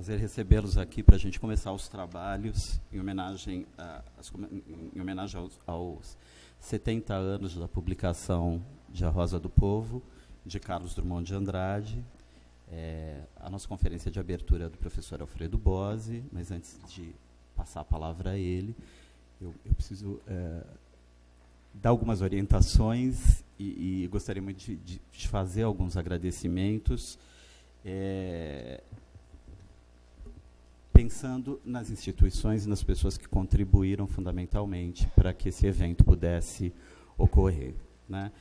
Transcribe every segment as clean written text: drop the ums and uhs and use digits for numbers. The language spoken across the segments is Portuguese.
prazer recebê-los aqui para a gente começar os trabalhos em homenagem aos 70 anos da publicação de A Rosa do Povo, de Carlos Drummond de Andrade. A nossa conferência de abertura é do professor Alfredo Bose, mas antes de passar a palavra a ele, eu preciso dar algumas orientações e gostaria muito de fazer alguns agradecimentos, pensando nas instituições e nas pessoas que contribuíram fundamentalmente para que esse evento pudesse ocorrer, né?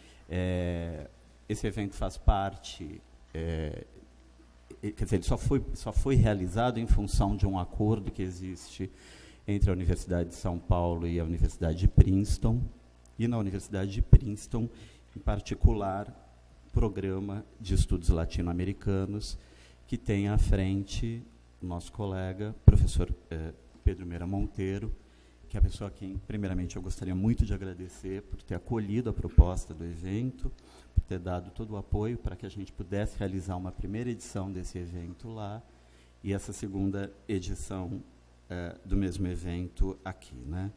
Esse evento faz parte, quer dizer, ele só foi realizado em função de um acordo que existe entre a Universidade de São Paulo e a Universidade de Princeton, e na Universidade de Princeton, em particular, Programa de Estudos Latino-Americanos, que tem à frente o nosso colega, professor Pedro Meira Monteiro, que é a pessoa a quem, primeiramente, eu gostaria muito de agradecer por ter acolhido a proposta do evento, por ter dado todo o apoio para que a gente pudesse realizar uma primeira edição desse evento lá, e essa segunda edição do mesmo evento aqui, né?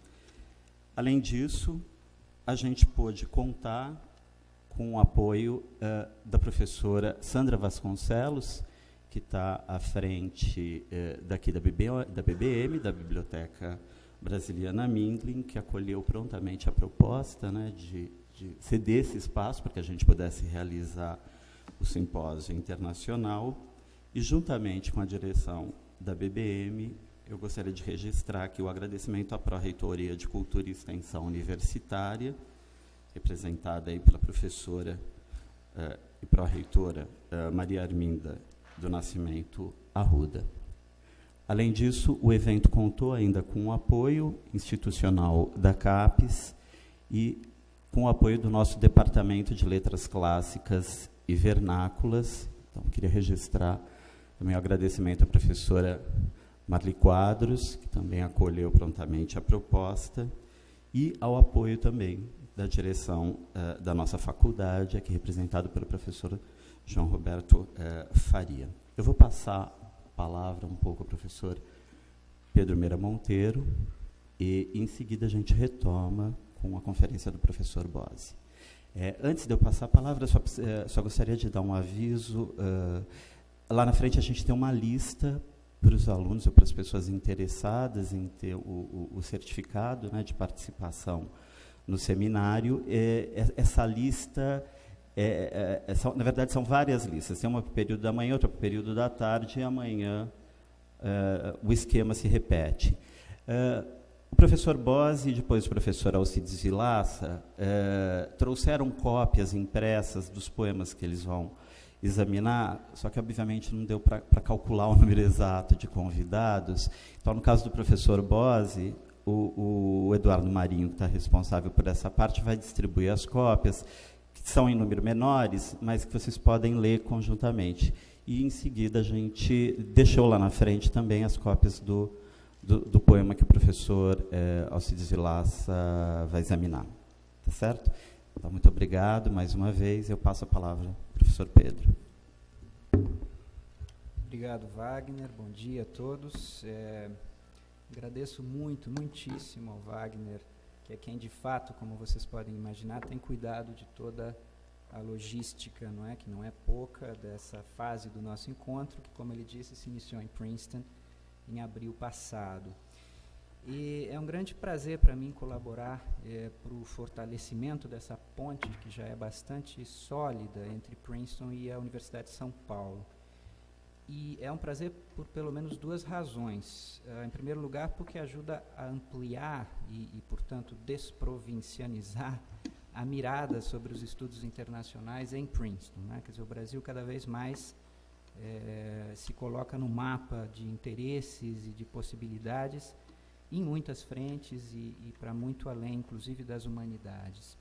Além disso, a gente pôde contar com o apoio da professora Sandra Vasconcelos, que está à frente daqui da BBM, da Biblioteca Brasiliana Mindlin, que acolheu prontamente a proposta, né, de ceder esse espaço para que a gente pudesse realizar o simpósio internacional. E, juntamente com a direção da BBM, eu gostaria de registrar aqui o agradecimento à Pró-Reitoria de Cultura e Extensão Universitária, representada aí pela professora e pró-reitora Maria Arminda do Nascimento Arruda. Além disso, o evento contou ainda com o apoio institucional da CAPES e com o apoio do nosso Departamento de Letras Clássicas e Vernáculas. Então, queria registrar também o agradecimento à professora Marli Quadros, que também acolheu prontamente a proposta, e ao apoio também da direção da nossa faculdade, aqui representado pelo professor João Roberto Faria. Eu vou passar a palavra um pouco ao professor Pedro Meira Monteiro, e, em seguida, a gente retoma com a conferência do professor Bose. Antes de eu passar a palavra, só gostaria de dar um aviso. Lá na frente, a gente tem uma lista para os alunos ou para as pessoas interessadas em ter o certificado, né, de participação no seminário. Essa lista, na verdade, são várias listas. Tem uma para o período da manhã, outra para o período da tarde, e amanhã o esquema se repete. O professor Bose e depois o professor Alcides Vilaça trouxeram cópias impressas dos poemas que eles vão examinar, só que, obviamente, não deu para calcular o número exato de convidados. Então, no caso do professor Bose, o Eduardo Marinho, que está responsável por essa parte, vai distribuir as cópias, que são em número menores, mas que vocês podem ler conjuntamente. E, em seguida, a gente deixou lá na frente também as cópias do poema que o professor Alcides Vilaça vai examinar. Tá certo? Então, muito obrigado mais uma vez. Eu passo a palavra ao professor Pedro. Obrigado, Wagner. Bom dia a todos. Agradeço muitíssimo ao Wagner, que é quem, de fato, como vocês podem imaginar, tem cuidado de toda a logística, não é? Que não é pouca, dessa fase do nosso encontro, que, como ele disse, se iniciou em Princeton em abril passado. E é um grande prazer para mim colaborar para o fortalecimento dessa ponte, que já é bastante sólida, entre Princeton e a Universidade de São Paulo. E é um prazer por pelo menos duas razões. Em primeiro lugar, porque ajuda a ampliar e, portanto, desprovincianizar a mirada sobre os estudos internacionais em Princeton, né? Quer dizer, o Brasil cada vez mais se coloca no mapa de interesses e de possibilidades em muitas frentes e para muito além, inclusive, das humanidades.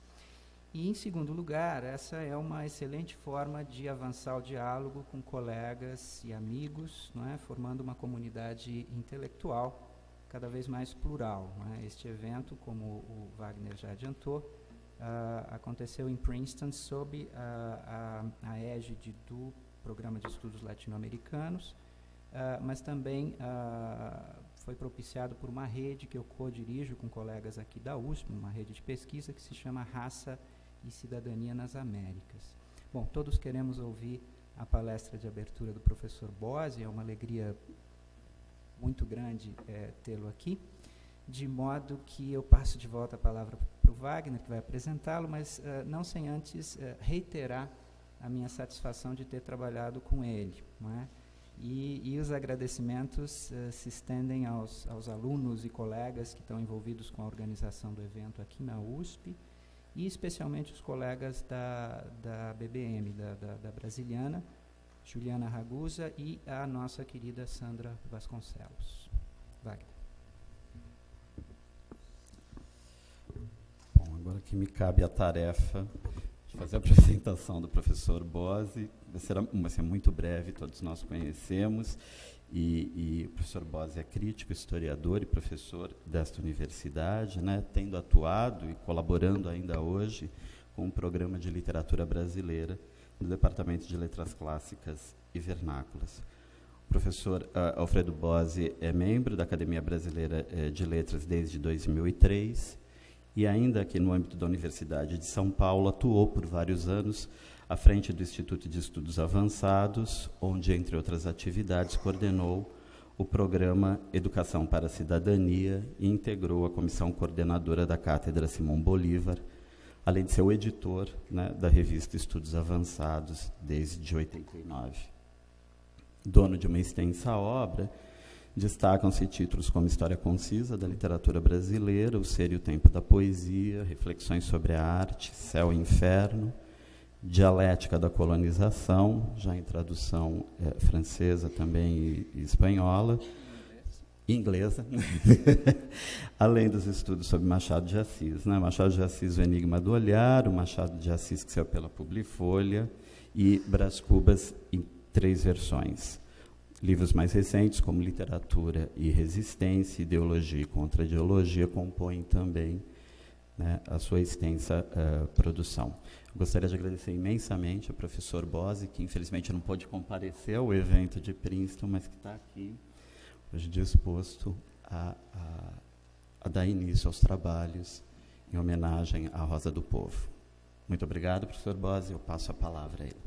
E, em segundo lugar, essa é uma excelente forma de avançar o diálogo com colegas e amigos, não é? Formando uma comunidade intelectual cada vez mais plural, não é? Este evento, como o Wagner já adiantou, aconteceu em Princeton sob a égide do Programa de Estudos Latino-Americanos, mas também foi propiciado por uma rede que eu co-dirijo com colegas aqui da USP, uma rede de pesquisa que se chama Raça e Cidadania nas Américas. Bom, todos queremos ouvir a palestra de abertura do professor Bose, é uma alegria muito grande tê-lo aqui, de modo que eu passo de volta a palavra para o Wagner, que vai apresentá-lo, mas não sem antes reiterar a minha satisfação de ter trabalhado com ele, não é? E os agradecimentos se estendem aos alunos e colegas que estão envolvidos com a organização do evento aqui na USP, e especialmente os colegas da BBM, da Brasiliana, Juliana Ragusa, e a nossa querida Sandra Vasconcelos. Wagner. Bom, agora que me cabe a tarefa de fazer a apresentação do professor Bose, vai ser muito breve, todos nós conhecemos, e o professor Bose é crítico, historiador e professor desta universidade, né, tendo atuado e colaborando ainda hoje com o programa de literatura brasileira do Departamento de Letras Clássicas e Vernáculas. O professor Alfredo Bose é membro da Academia Brasileira de Letras desde 2003, e ainda aqui no âmbito da Universidade de São Paulo, atuou por vários anos à frente do Instituto de Estudos Avançados, onde, entre outras atividades, coordenou o programa Educação para a Cidadania e integrou a comissão coordenadora da Cátedra Simão Bolívar, além de ser o editor, né, da revista Estudos Avançados desde 89. Dono de uma extensa obra, destacam-se títulos como História Concisa da Literatura Brasileira, O Ser e o Tempo da Poesia, Reflexões sobre a Arte, Céu e Inferno, Dialética da Colonização, já em tradução francesa também e espanhola, inglesa, além dos estudos sobre Machado de Assis, né? Machado de Assis, O Enigma do Olhar, o Machado de Assis que saiu pela Publifolha, e Brás Cubas em 3 versões. Livros mais recentes, como Literatura e Resistência, Ideologia e Contra-Ideologia, compõem também, né, a sua extensa produção. Gostaria de agradecer imensamente ao professor Bose, que infelizmente não pôde comparecer ao evento de Princeton, mas que está aqui hoje disposto a dar início aos trabalhos em homenagem à Rosa do Povo. Muito obrigado, professor Bose. Eu passo a palavra a ele.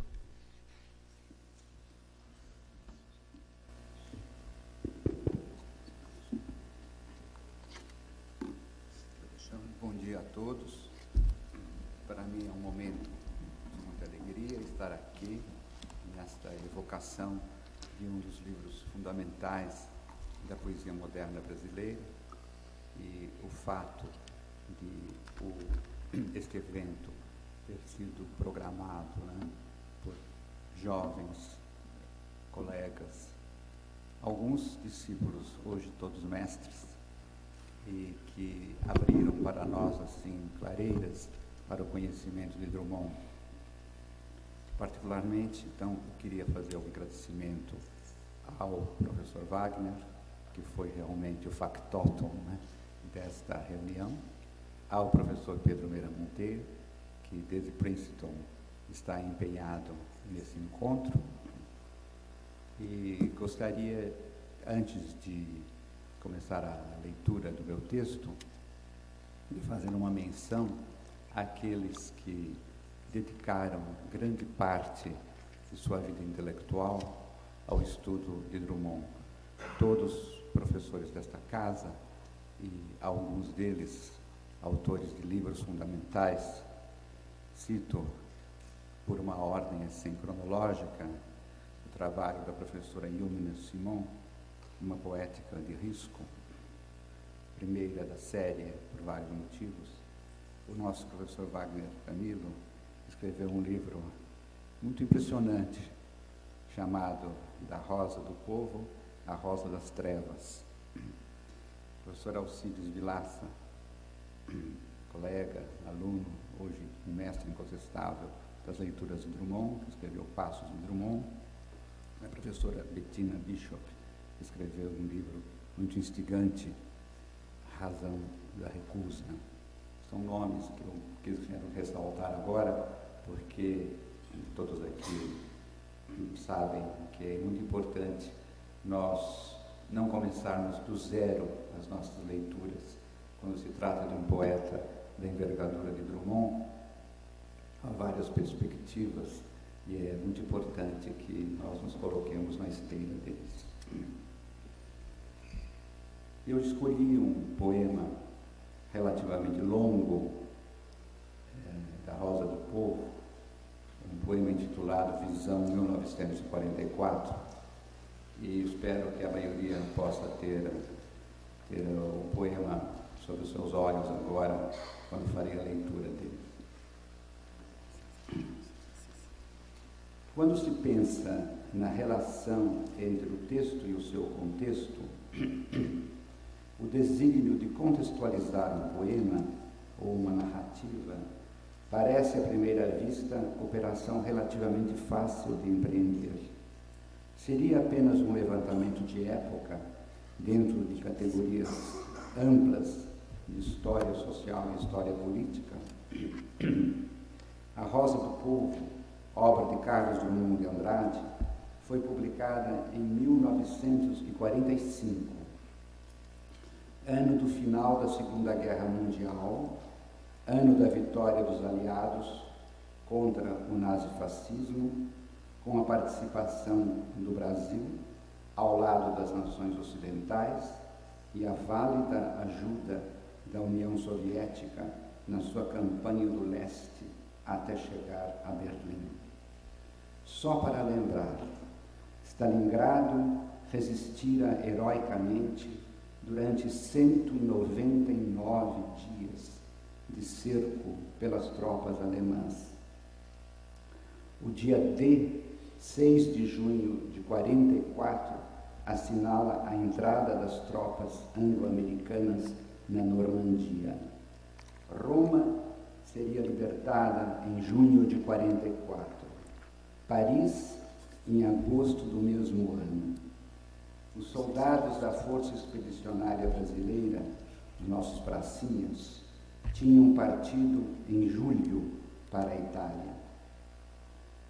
Bom dia a todos. Para mim é um momento de muita alegria estar aqui nesta evocação de um dos livros fundamentais da poesia moderna brasileira, e o fato de este evento ter sido programado, né, por jovens colegas, alguns discípulos, hoje todos mestres, e que abriram para nós assim clareiras para o conhecimento de Drummond. Particularmente, então, eu queria fazer um agradecimento ao professor Wagner, que foi realmente o factotum, né, desta reunião, ao professor Pedro Meira Monteiro, que desde Princeton está empenhado nesse encontro, e gostaria, antes de começar a leitura do meu texto, de fazer uma menção àqueles que dedicaram grande parte de sua vida intelectual ao estudo de Drummond. Todos professores desta casa, e alguns deles autores de livros fundamentais. Cito, por uma ordem assim cronológica, o trabalho da professora Yumina Simon, Uma Poética de Risco, primeira da série, por vários motivos. O nosso professor Wagner Camilo escreveu um livro muito impressionante, chamado Da Rosa do Povo à Rosa das Trevas. O professor Alcides Vilaça, colega, aluno, hoje um mestre incontestável das leituras de Drummond, que escreveu Passos de Drummond. A professora Bettina Bishop escreveu um livro muito instigante, Razão da Recusa. São nomes que eu quero ressaltar agora, porque todos aqui sabem que é muito importante nós não começarmos do zero as nossas leituras, quando se trata de um poeta da envergadura de Drummond. Há várias perspectivas e é muito importante que nós nos coloquemos na esteira deles. Eu escolhi um poema relativamente longo, da Rosa do Povo, um poema intitulado Visão 1944, e espero que a maioria possa ter o poema sob os seus olhos agora, quando farei a leitura dele. Quando se pensa na relação entre o texto e o seu contexto, o desígnio de contextualizar um poema ou uma narrativa parece, à primeira vista, operação relativamente fácil de empreender. Seria apenas um levantamento de época, dentro de categorias amplas de história social e história política. A Rosa do Povo, obra de Carlos Drummond de Andrade, foi publicada em 1945, ano do final da Segunda Guerra Mundial, ano da vitória dos aliados contra o nazifascismo, com a participação do Brasil ao lado das nações ocidentais e a válida ajuda da União Soviética na sua campanha do leste até chegar a Berlim. Só para lembrar, Stalingrado resistira heroicamente durante 199 dias de cerco pelas tropas alemãs. O dia D, 6 de junho de 44, assinala a entrada das tropas anglo-americanas na Normandia. Roma seria libertada em junho de 44. Paris, em agosto do mesmo ano. Os soldados da Força Expedicionária Brasileira, nossos pracinhas, tinham partido em julho para a Itália.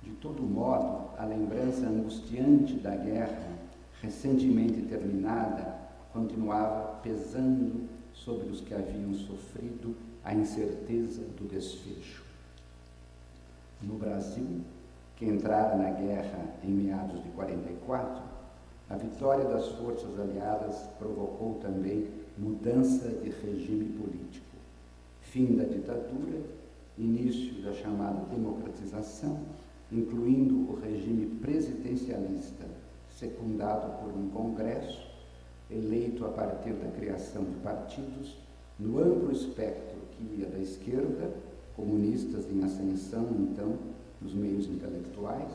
De todo modo, a lembrança angustiante da guerra, recentemente terminada, continuava pesando sobre os que haviam sofrido a incerteza do desfecho. No Brasil, que entrara na guerra em meados de 44, a vitória das forças aliadas provocou também mudança de regime político, fim da ditadura, início da chamada democratização, incluindo o regime presidencialista, secundado por um congresso, eleito a partir da criação de partidos, no amplo espectro que ia da esquerda, comunistas em ascensão, então, nos meios intelectuais,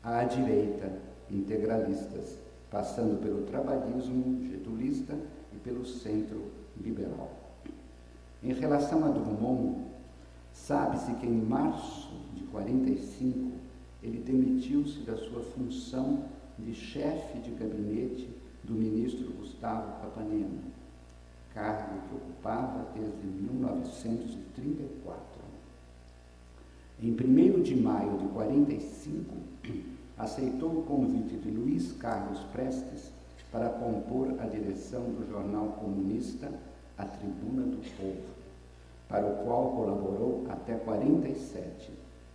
à direita, integralistas, passando pelo trabalhismo getulista e pelo centro liberal. Em relação a Drummond, sabe-se que em março de 45 ele demitiu-se da sua função de chefe de gabinete do ministro Gustavo Capanema, cargo que ocupava desde 1934. Em 1º de maio de 45, aceitou o convite de Luiz Carlos Prestes para compor a direção do jornal comunista A Tribuna do Povo, para o qual colaborou até 47,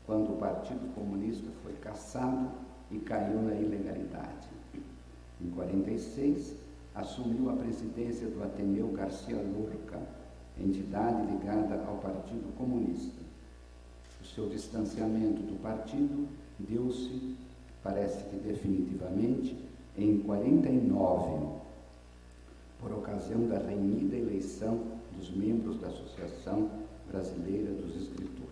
quando o Partido Comunista foi cassado e caiu na ilegalidade. Em 46, assumiu a presidência do Ateneu Garcia Lorca, entidade ligada ao Partido Comunista. O seu distanciamento do partido deu-se, parece que definitivamente, em 49, por ocasião da renhida eleição dos membros da Associação Brasileira dos Escritores.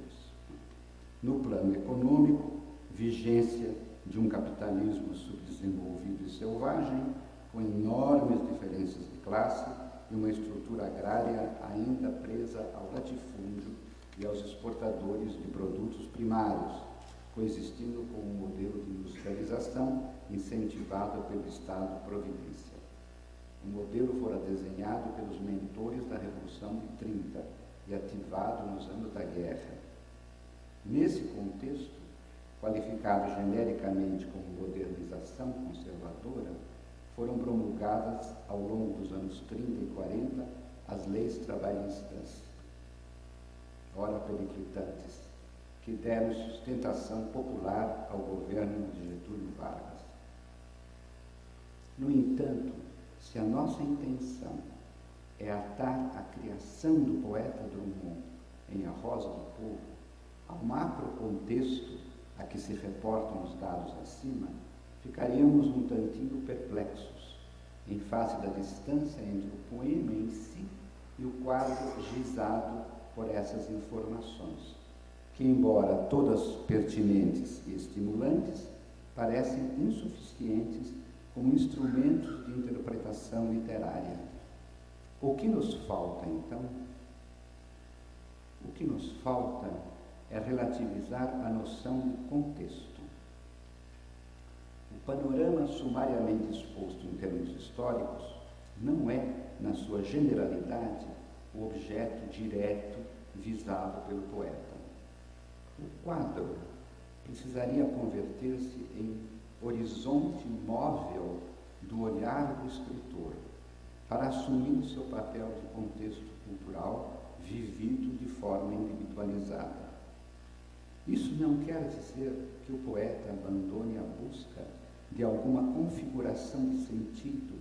No plano econômico, vigência de um capitalismo subdesenvolvido e selvagem, com enormes diferenças de classe e uma estrutura agrária ainda presa ao latifúndio e aos exportadores de produtos primários, coexistindo com um modelo de industrialização incentivado pelo Estado-providência. O modelo fora desenhado pelos mentores da Revolução de 30 e ativado nos anos da guerra. Nesse contexto, qualificado genericamente como modernização conservadora, foram promulgadas ao longo dos anos 30 e 40 as leis trabalhistas, ora periclitantes, que deram sustentação popular ao governo de Getúlio Vargas. No entanto, se a nossa intenção é atar a criação do poeta Drummond em A Rosa do Povo ao macro contexto a que se reportam os dados acima, ficaríamos um tantinho perplexos em face da distância entre o poema em si e o quadro gizado por essas informações, que, embora todas pertinentes e estimulantes, parecem insuficientes como instrumentos de interpretação literária. O que nos falta, então? O que nos falta é relativizar a noção de contexto. O panorama sumariamente exposto em termos históricos não é, na sua generalidade, o objeto direto visado pelo poeta. O quadro precisaria converter-se em horizonte móvel do olhar do escritor, para assumir o seu papel de contexto cultural vivido de forma individualizada. Isso não quer dizer que o poeta abandone a busca de alguma configuração de sentido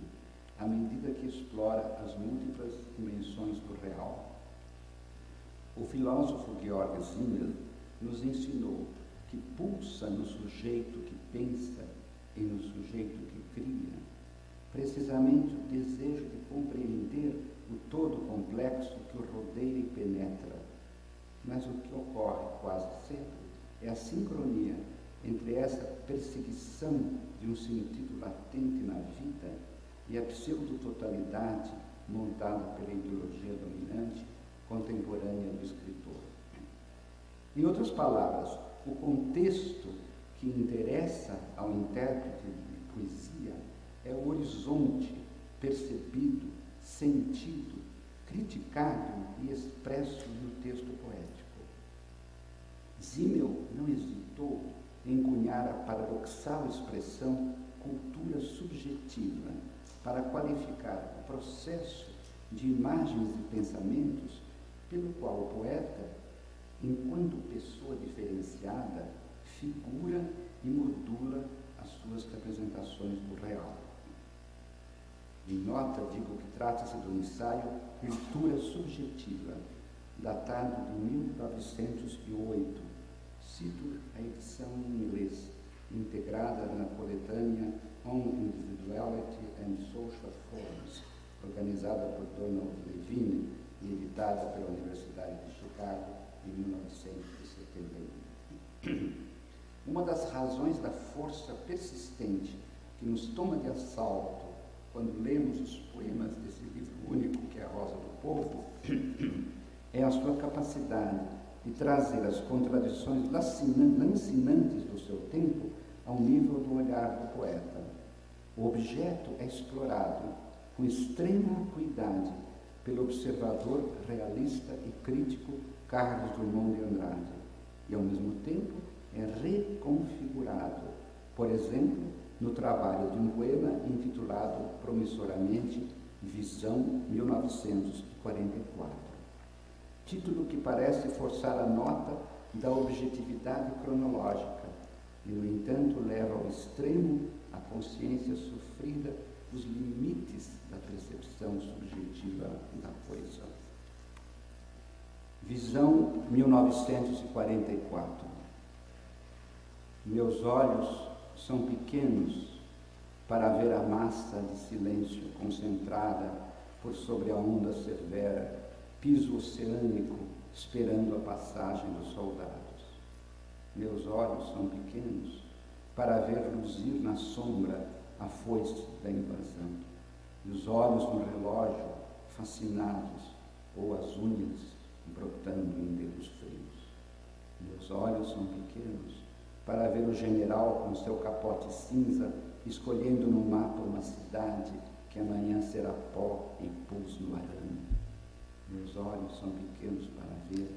à medida que explora as múltiplas dimensões do real. O filósofo Georg Simmel nos ensinou que pulsa no sujeito que pensa e no sujeito que cria, precisamente o desejo de compreender o todo complexo que o rodeia e penetra. Mas o que ocorre quase sempre é a sincronia entre essa perseguição de um sentido latente na vida e a pseudo-totalidade montada pela ideologia dominante contemporânea do escritor. Em outras palavras, o contexto que interessa ao intérprete de poesia é o horizonte percebido, sentido, criticável e expresso no texto poético. Simmel não hesitou em cunhar a paradoxal expressão cultura subjetiva para qualificar o processo de imagens e pensamentos pelo qual o poeta, enquanto pessoa diferenciada, figura e modula as suas representações do real. Em nota, digo que trata-se do ensaio Cultura Subjetiva, datado de 1908. Cito a edição em inglês, integrada na coletânea On Individuality and Social Forms, organizada por Donald Levine e editada pela Universidade de Chicago em 1971. Uma das razões da força persistente que nos toma de assalto quando lemos os poemas desse livro único que é A Rosa do Povo é a sua capacidade de trazer as contradições lancinantes do seu tempo ao nível do olhar do poeta. O objeto é explorado com extrema acuidade pelo observador realista e crítico Carlos Drummond de Andrade e, ao mesmo tempo, é reconfigurado, por exemplo, no trabalho de um poema intitulado promissoramente Visão 1944. Título que parece forçar a nota da objetividade cronológica e, no entanto, leva ao extremo a consciência sofrida dos limites da percepção subjetiva da coisa. Visão 1944. Meus olhos são pequenos para ver a massa de silêncio concentrada por sobre a onda severa, piso oceânico, esperando a passagem dos soldados. Meus olhos são pequenos para ver luzir na sombra a foice da invasão, e os olhos no relógio, fascinados, ou as unhas brotando em dedos frios. Meus olhos são pequenos para ver o general com seu capote cinza, escolhendo no mapa uma cidade que amanhã será pó e pus no arame. Meus olhos são pequenos para ver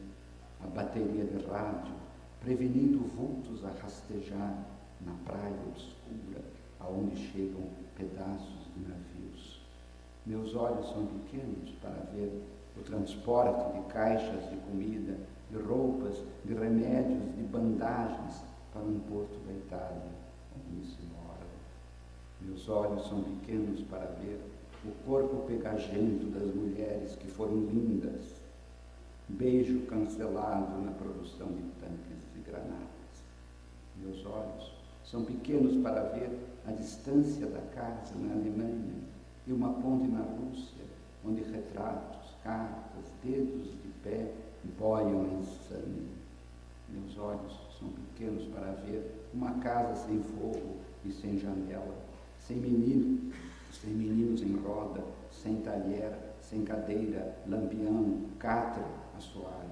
a bateria de rádio, prevenindo vultos a rastejar na praia obscura aonde chegam pedaços de navios. Meus olhos são pequenos para ver o transporte de caixas de comida, de roupas, de remédios, de bandagens para um porto da Itália, onde se mora. Meus olhos são pequenos para ver o corpo pegajento das mulheres que foram lindas, beijo cancelado na produção de tanques de granadas. Meus olhos são pequenos para ver a distância da casa na Alemanha e uma ponte na Rússia, onde retratos, cartas, dedos de pé boiam em sangue. Meus olhos são pequenos para ver uma casa sem fogo e sem janela, sem meninos em roda, sem talher, sem cadeira, lampião, catre, assoalho.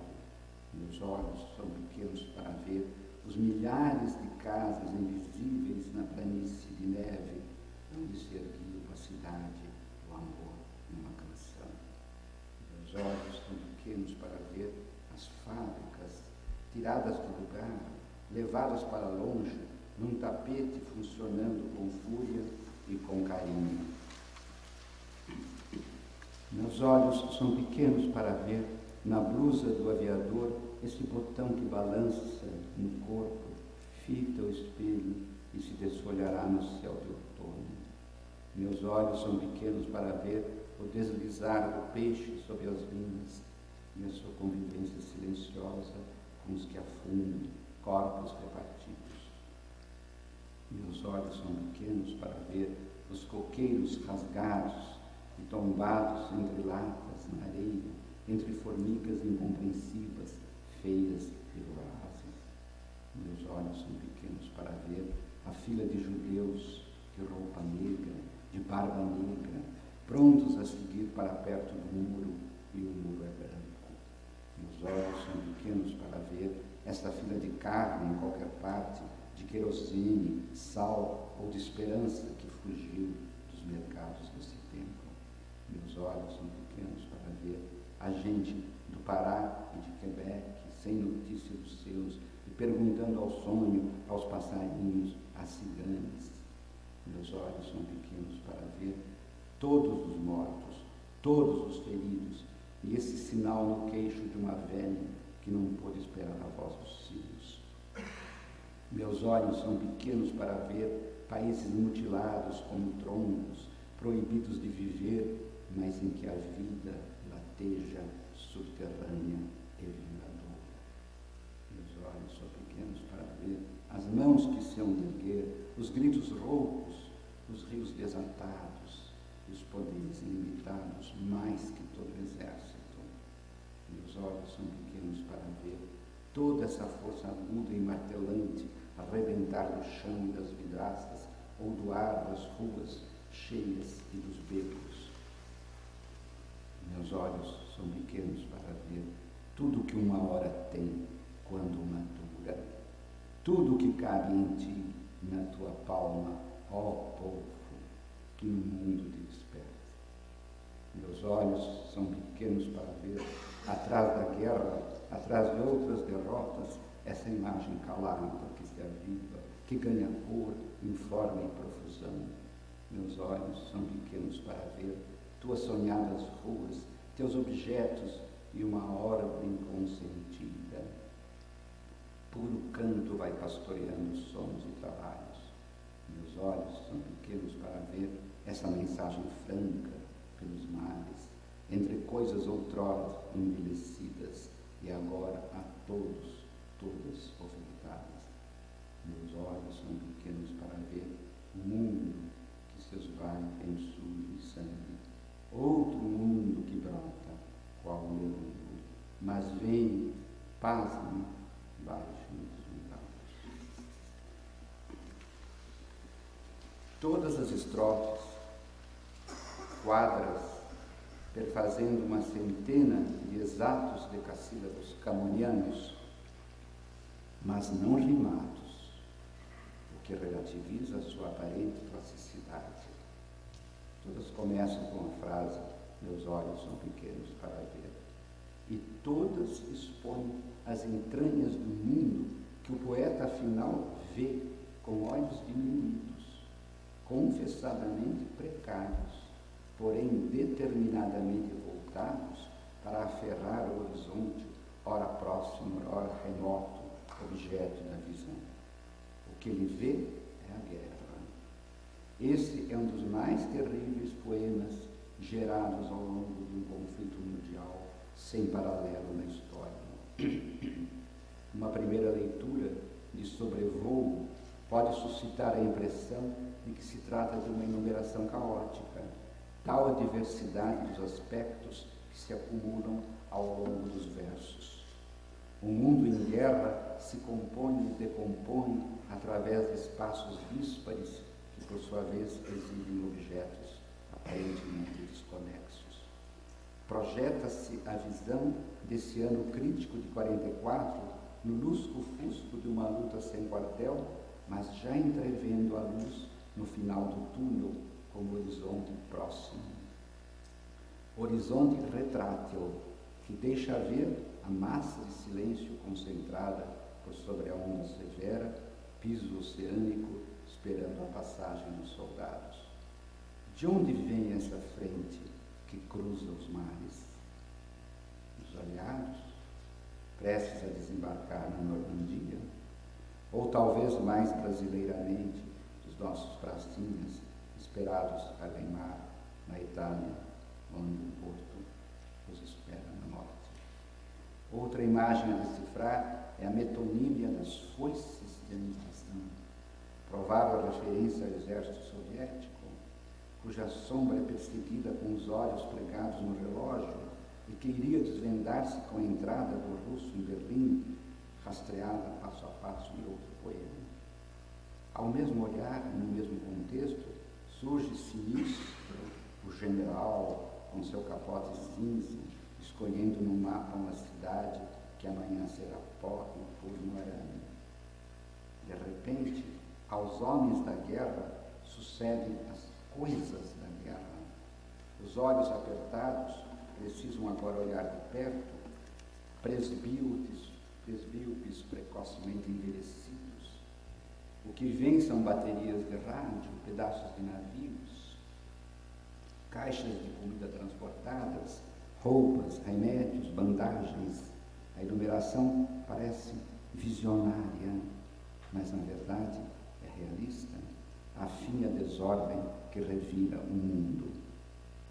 Meus olhos são pequenos para ver os milhares de casas invisíveis na planície de neve, onde se erguiu a cidade, o amor e uma canção. Meus olhos são pequenos para ver as fábricas tiradas do lugar, levadas para longe, num tapete funcionando com fúria e com carinho. Meus olhos são pequenos para ver na blusa do aviador esse botão que balança no corpo, fita o espelho e se desfolhará no céu de outono. Meus olhos são pequenos para ver o deslizar do peixe sob as linhas e a sua convivência silenciosa com os que afundam, corpos repartidos. Meus olhos são pequenos para ver os coqueiros rasgados e tombados entre latas na areia, entre formigas incompreensivas, feias e vorazes. Meus olhos são pequenos para ver a fila de judeus de roupa negra, de barba negra, prontos a seguir para perto do muro, e o muro é branco. Meus olhos são pequenos para ver esta fila de carne em qualquer parte, de querosene, sal ou de esperança que fugiu dos mercados desse tempo. Meus olhos são pequenos para ver a gente do Pará e de Quebec, sem notícia dos seus, e perguntando ao sonho, aos passarinhos, às ciganas. Meus olhos são pequenos para ver todos os mortos, todos os feridos, e esse sinal no queixo de uma velha que não pôde esperar a voz dos filhos. Meus olhos são pequenos para ver países mutilados como troncos, proibidos de viver, mas em que a vida lateja subterrânea e vingadora. Meus olhos são pequenos para ver as mãos que se hão de erguer, os gritos roucos, os rios desatados, e os poderes ilimitados, mais que todo o exército. Meus olhos são pequenos para ver toda essa força aguda e martelante arrebentar do chão e das vidraças, ou do ar das ruas cheias e dos becos. Meus olhos são pequenos para ver tudo que uma hora tem quando matura, tudo que cabe em ti, na tua palma, ó povo, que no mundo te desperta. Meus olhos são pequenos para ver, atrás da guerra, atrás de outras derrotas, essa imagem calada que se aviva, que ganha cor, informa e profusão. Meus olhos são pequenos para ver tuas sonhadas ruas, teus objetos e uma ordem consentida. Puro canto vai pastoreando os sons e trabalhos. Meus olhos são pequenos para ver essa mensagem franca pelos mares, entre coisas outrora envelhecidas e agora a todos, todas ofertadas. Meus olhos são pequenos para ver o mundo que se esvai em sujo e sangue, outro mundo que brota, qual o meu mundo, mas vem, pasme, baixem os braços. Todas as estrofes, quadras, perfazendo uma centena de exatos decassílabos camonianos, mas não rimados, o que relativiza a sua aparente classicidade. Todas começam com a frase: meus olhos são pequenos para ver. E todas expõem as entranhas do mundo que o poeta afinal vê com olhos diminuídos. confessadamente precários, porém determinadamente voltados para aferrar o horizonte, ora próximo, ora remoto, objeto da visão. O que ele vê é a guerra. Esse é um dos mais terríveis poemas gerados ao longo de um conflito mundial sem paralelo na história. Uma primeira leitura de sobrevoo pode suscitar a impressão de que se trata de uma enumeração caótica, tal a diversidade dos aspectos que se acumulam ao longo dos versos. O mundo em guerra se compõe e decompõe através de espaços díspares que, por sua vez, exibem objetos aparentemente desconexos. Projeta-se a visão desse ano crítico de 44 no lusco-fusco de uma luta sem quartel, mas já entrevendo a luz no final do túnel como horizonte próximo. Horizonte retrátil, que deixa ver a massa de silêncio concentrada por sobre a onda severa, piso oceânico, esperando a passagem dos soldados. De onde vem essa frente que cruza os mares? Dos aliados, prestes a desembarcar na Normandia? Ou talvez mais brasileiramente, dos nossos pracinhas, esperados a remar na Itália, onde o porto os espera na morte. Outra imagem a decifrar é a metonímia das foices de aniquilação, provável referência ao exército soviético, cuja sombra é perseguida com os olhos pregados no relógio e que iria desvendar-se com a entrada do russo em Berlim, rastreada passo a passo em outro poema. Ao mesmo olhar, no mesmo contexto, surge sinistro o general com seu capote cinza, escolhendo no mapa uma cidade que amanhã será pó e puro no arame. De repente, aos homens da guerra sucedem as coisas da guerra. Os olhos apertados precisam agora olhar de perto, presbíopes precocemente envelhecidos. O que vem são baterias de rádio, pedaços de navios, caixas de comida transportadas, roupas, remédios, bandagens. A enumeração parece visionária, mas na verdade é realista, afim a desordem que revira o mundo.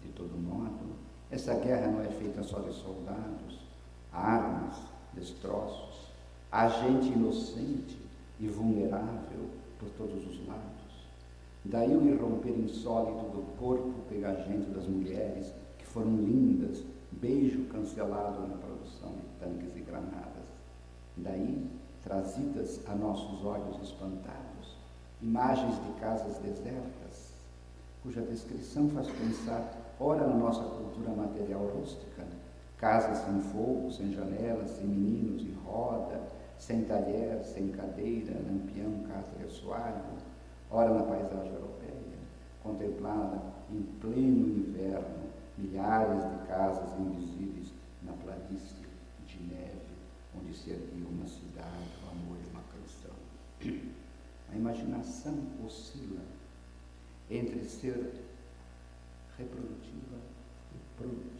De todo modo, essa guerra não é feita só de soldados, armas, destroços, há gente inocente e vulnerável por todos os lados. Daí o irromper insólito do corpo pegajento das mulheres, que foram lindas, beijo cancelado na produção de tanques e granadas. Daí, trazidas a nossos olhos espantados, imagens de casas desertas, cuja descrição faz pensar, ora na nossa cultura material rústica, casas sem fogo, sem janelas, sem meninos em roda, sem talher, sem cadeira, lampião, catre e assoalho, ora na paisagem europeia, contemplada em pleno inverno, milhares de casas invisíveis na planície de neve, onde se erguia uma cidade, o amor e uma canção. A imaginação oscila entre ser reprodutiva e produtiva.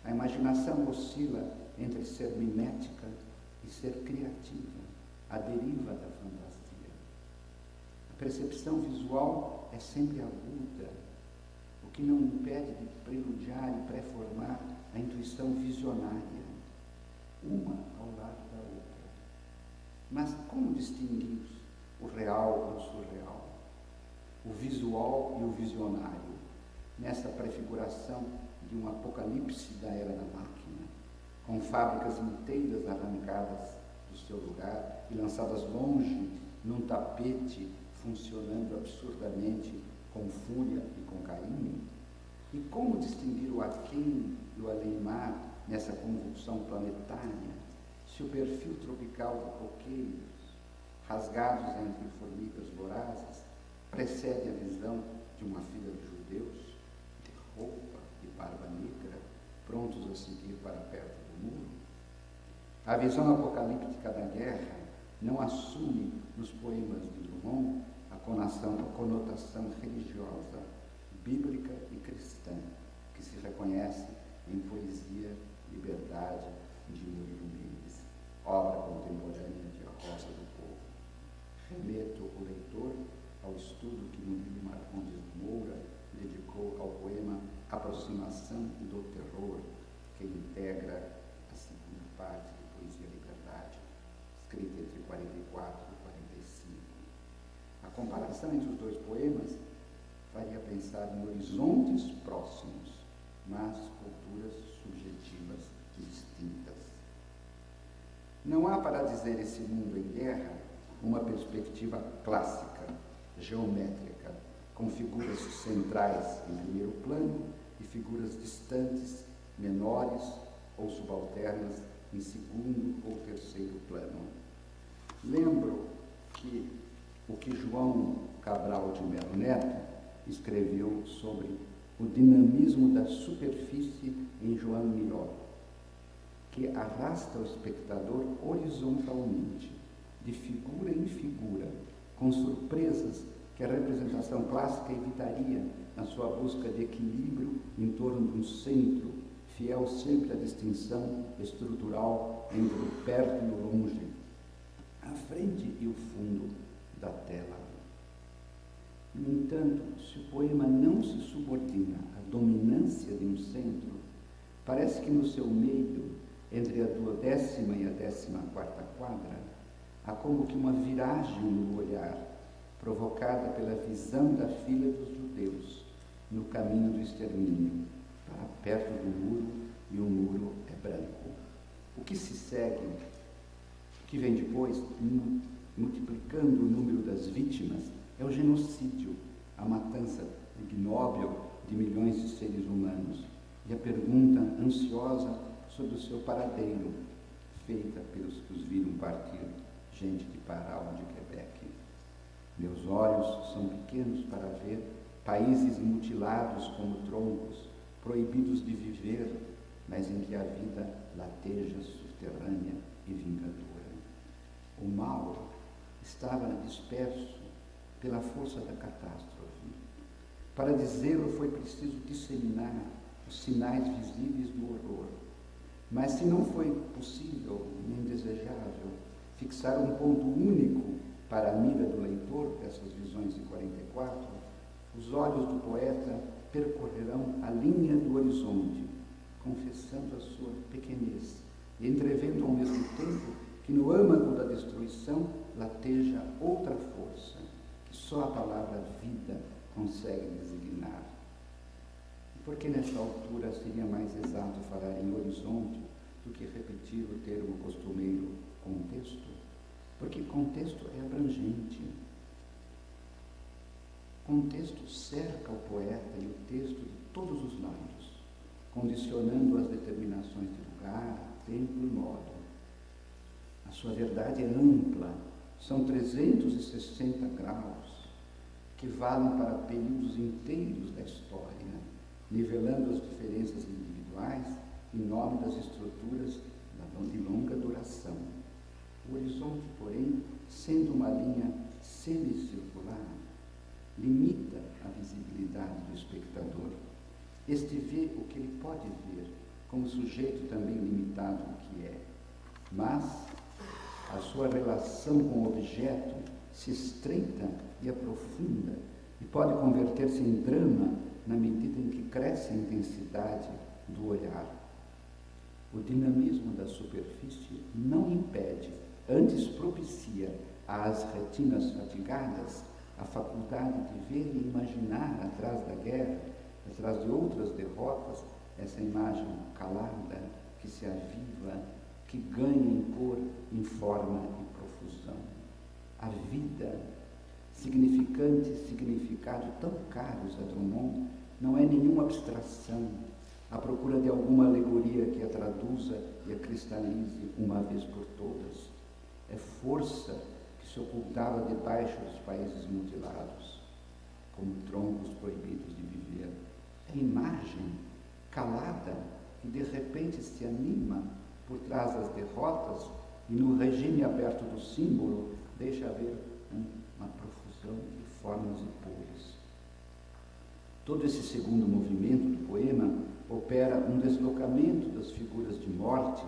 A imaginação oscila entre ser mimética e ser criativa, à deriva da fantasia. A percepção visual é sempre aguda, o que não impede de preludiar e pré-formar a intuição visionária, uma ao lado da outra. Mas como distinguir o real do surreal, o visual e o visionário, nessa prefiguração de um apocalipse da era da máquina, com fábricas inteiras arrancadas do seu lugar e lançadas longe num tapete, funcionando absurdamente com fúria e com carinho? E como distinguir o aquém e o além-mar nessa convulsão planetária, se o perfil tropical de coqueiros, rasgados entre formigas vorazes, precede a visão de uma filha de judeus, de roupa e barba negra, prontos a seguir para perto do muro? A visão apocalíptica da guerra não assume nos poemas de Drummond a conotação religiosa, bíblica e cristã, que se reconhece em Poesia, Liberdade, de Murilo Mendes, obra contemporânea de A Rosa do Povo. Remeto o leitor ao estudo que Murilo Marcondes Moura dedicou ao poema Aproximação do Terror, que integra a segunda parte de Poesia e Liberdade, escrita entre 44 e 45. A comparação entre os dois poemas faria pensar em horizontes próximos, mas culturas subjetivas distintas. Não há, para dizer esse mundo em guerra, uma perspectiva clássica, geométrica, com figuras centrais em primeiro plano e figuras distantes, menores ou subalternas em segundo ou terceiro plano. Lembro que o que João Cabral de Melo Neto escreveu sobre o dinamismo da superfície em João Miró, que arrasta o espectador horizontalmente, de figura em figura, com surpresas que a representação clássica evitaria na sua busca de equilíbrio em torno de um centro, fiel sempre à distinção estrutural entre o perto e o longe, a frente e o fundo da tela. No entanto, se o poema não se subordina à dominância de um centro, parece que no seu meio, entre a 12ª e a 14ª quadra, há como que uma viragem no olhar, provocada pela visão da filha dos judeus, no caminho do extermínio, para perto do muro, e o muro é branco. O que se segue, o que vem depois, multiplicando o número das vítimas, é o genocídio, a matança ignóbil de milhões de seres humanos, e a pergunta ansiosa sobre o seu paradeiro, feita pelos que os viram partir, gente de Pará ou de Quebec. Meus olhos são pequenos para ver países mutilados como troncos, proibidos de viver, mas em que a vida lateja subterrânea e vingadora. O mal estava disperso pela força da catástrofe. Para dizê-lo foi preciso disseminar os sinais visíveis do horror. Mas se não foi possível nem desejável fixar um ponto único para a mira do leitor dessas visões de 44, os olhos do poeta percorrerão a linha do horizonte, confessando a sua pequenez e entrevendo ao mesmo tempo que no âmago da destruição lateja outra força, que só a palavra vida consegue designar. E por que nesta altura seria mais exato falar em horizonte do que repetir o termo costumeiro contexto? Porque contexto é abrangente. Contexto cerca o poeta e o texto de todos os lados, condicionando as determinações de lugar, tempo e modo. A sua verdade é ampla, são 360 graus, que valem para períodos inteiros da história, nivelando as diferenças individuais em nome das estruturas de longa duração. O horizonte, porém, sendo uma linha semicircular, limita a visibilidade do espectador. Este vê o que ele pode ver, como sujeito também limitado que é. Mas a sua relação com o objeto se estreita e aprofunda e pode converter-se em drama na medida em que cresce a intensidade do olhar. O dinamismo da superfície não impede, antes propicia às retinas fatigadas a faculdade de ver e imaginar atrás da guerra, atrás de outras derrotas, essa imagem calada que se aviva, que ganha em cor, em forma e profusão. A vida, significante e significado tão caros a Drummond, não é nenhuma abstração, à procura de alguma alegoria que a traduza e a cristalize uma vez por todas. É força que se ocultava debaixo dos países mutilados, como troncos proibidos de viver. É imagem calada que de repente se anima por trás das derrotas e no regime aberto do símbolo deixa haver uma profusão de formas e cores. Todo esse segundo movimento do poema opera um deslocamento das figuras de morte